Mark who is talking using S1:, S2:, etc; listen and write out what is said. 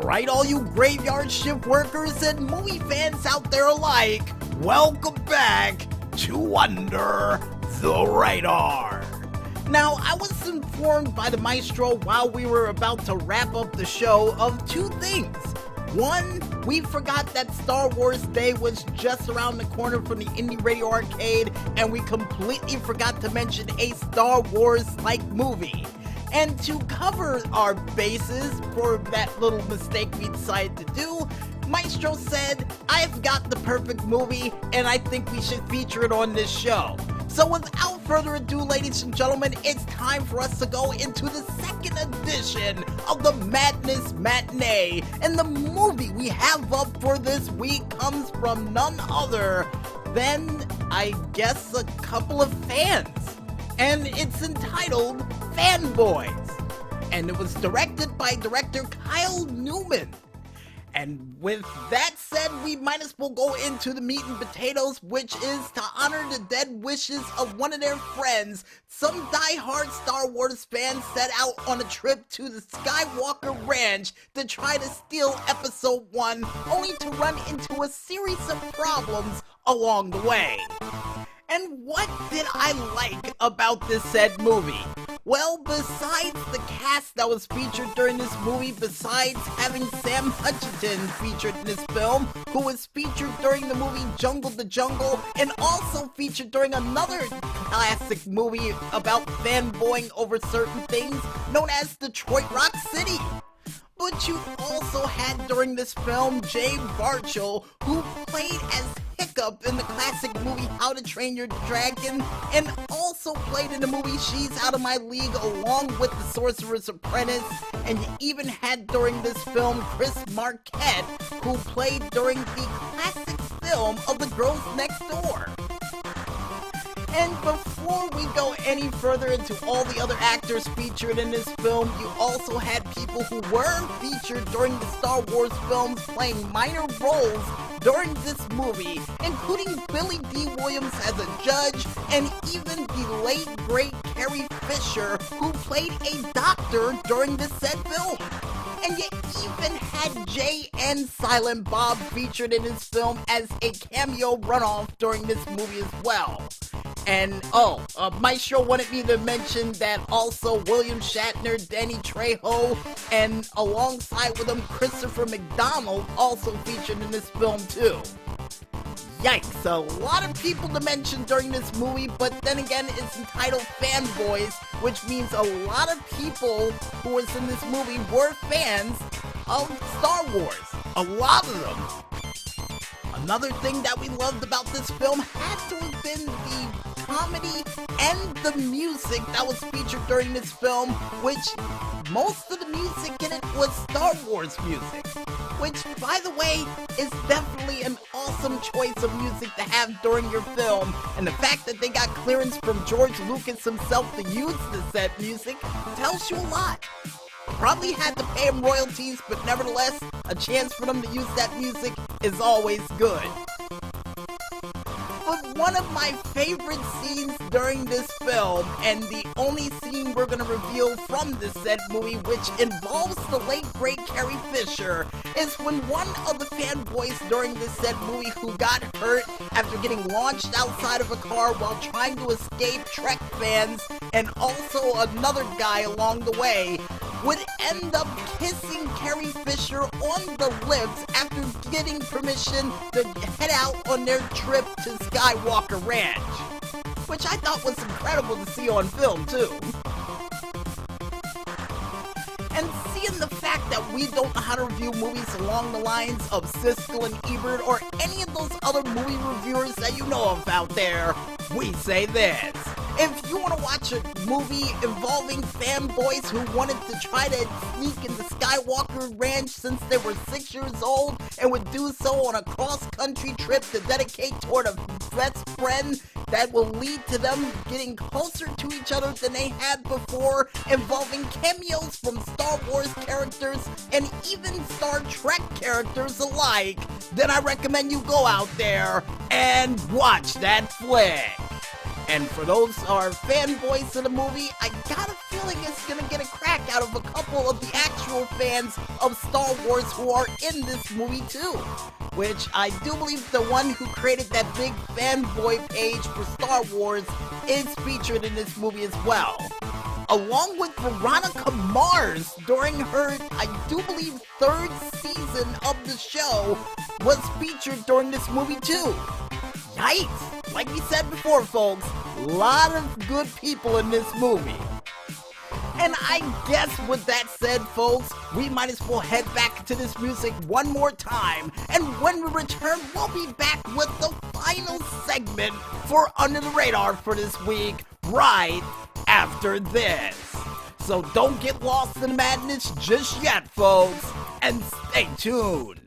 S1: Alright, all you graveyard shift workers and movie fans out there alike, welcome back to Under the Radar. Now, I was informed by the maestro while we were about to wrap up the show of two things. One, we forgot that Star Wars Day was just around the corner from the Indie Radio Arcade, and we completely forgot to mention a Star Wars-like movie. And to cover our bases for that little mistake we decided to do, Maestro said, I've got the perfect movie, and I think we should feature it on this show. So without further ado, ladies and gentlemen, it's time for us to go into the second edition of the Madness Matinee. And the movie we have up for this week comes from none other than, I guess, a couple of fans. And it's entitled Fanboys. And it was directed by director Kyle Newman. And with that said, we might as well go into the meat and potatoes, which is to honor the dead wishes of one of their friends. Some die-hard Star Wars fans set out on a trip to the Skywalker Ranch to try to steal Episode 1, only to run into a series of problems along the way. And what did I like about this said movie? Well, besides the cast that was featured during this movie, besides having Sam Huntington featured in this film, who was featured during the movie Jungle to Jungle, and also featured during another classic movie about fanboying over certain things, known as Detroit Rock City. But you also had during this film Jay Baruchel, who played as Hiccup in the classic movie How to Train Your Dragon, and also played in the movie She's Out of My League along with the Sorcerer's Apprentice, and you even had during this film Chris Marquette, who played during the classic film of The Girls Next Door. And before we go any further into all the other actors featured in this film, you also had people who were featured during the Star Wars films playing minor roles during this movie, including Billy D. Williams as a judge, and even the late, great Carrie Fisher, who played a doctor during this said film. And you even had Jay and Silent Bob featured in this film as a cameo runoff during this movie as well. And Maestro wanted me to mention that also William Shatner, Danny Trejo, and alongside with him Christopher McDonald also featured in this film too. Yikes, a lot of people to mention during this movie, but then again it's entitled Fanboys, which means a lot of people who was in this movie were fans of Star Wars. A lot of them. Another thing that we loved about this film had to have been the comedy and the music that was featured during this film, which most of the music in it was Star Wars music, which, by the way, is definitely an awesome choice of music to have during your film, and the fact that they got clearance from George Lucas himself to use the said music tells you a lot. Probably had to pay him royalties, but nevertheless, a chance for them to use that music is always good. But one of my favorite scenes during this film, and the only scene we're going to reveal from this said movie, which involves the late great Carrie Fisher, is when one of the fanboys during this said movie who got hurt after getting launched outside of a car while trying to escape Trek fans, and also another guy along the way, would end up kissing Carrie Fisher on the lips after getting permission to head out on their trip to Skywalker Ranch, which I thought was incredible to see on film too. And seeing the fact that we don't know how to review movies along the lines of Siskel and Ebert or any of those other movie reviewers that you know of out there, we say this. If you want to watch a movie involving fanboys who wanted to try to sneak into Skywalker Ranch since they were 6 years old and would do so on a cross-country trip to dedicate toward a best friend that will lead to them getting closer to each other than they had before, involving cameos from Star Wars characters and even Star Trek characters alike, then I recommend you go out there and watch that flick. And for those who are fanboys of the movie, I got a feeling it's gonna get a crack heck out of a couple of the actual fans of Star Wars who are in this movie too, which I do believe the one who created that big fanboy page for Star Wars is featured in this movie as well, along with Veronica Mars during her, I do believe, 3rd season of the show was featured during this movie too. Yikes! Like we said before, folks, a lot of good people in this movie. And I guess with that said, folks, we might as well head back to this music one more time. And when we return, we'll be back with the final segment for Under the Radar for this week, right after this. So don't get lost in the madness just yet, folks, and stay tuned.